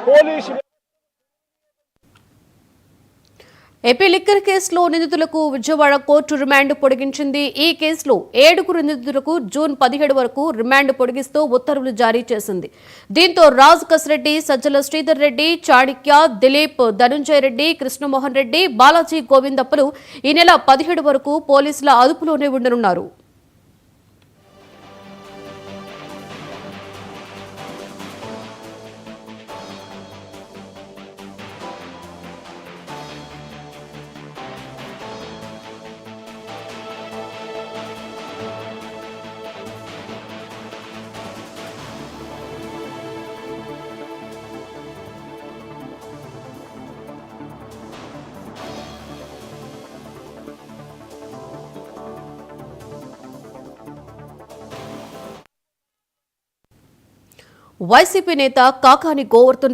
Police AP liquor కేసులో నిందితులకు Vijayawada court remand పొడిగించింది. ఈ కేసులో 7 నిందితులకు జూన్ 17 వరకు రిమాండ్ పొడిగిస్తూ ఉత్తర్వులు జారీ చేసింది. దీంతో రాజ్ కసిరెడ్డి, సజ్జల శ్రీధర్ రెడ్డి, చాణిక్య, దిలీప్, ధనుంజయ రెడ్డి, కృష్ణమోహన్ రెడ్డి, బాలాజీ గోవిందప్పలు ఈ నెల 17 వరకు పోలీసుల అదుపులోనే ఉండనున్నారు. వైసీపీ నేత కాకాని గోవర్ధన్ రెడ్డి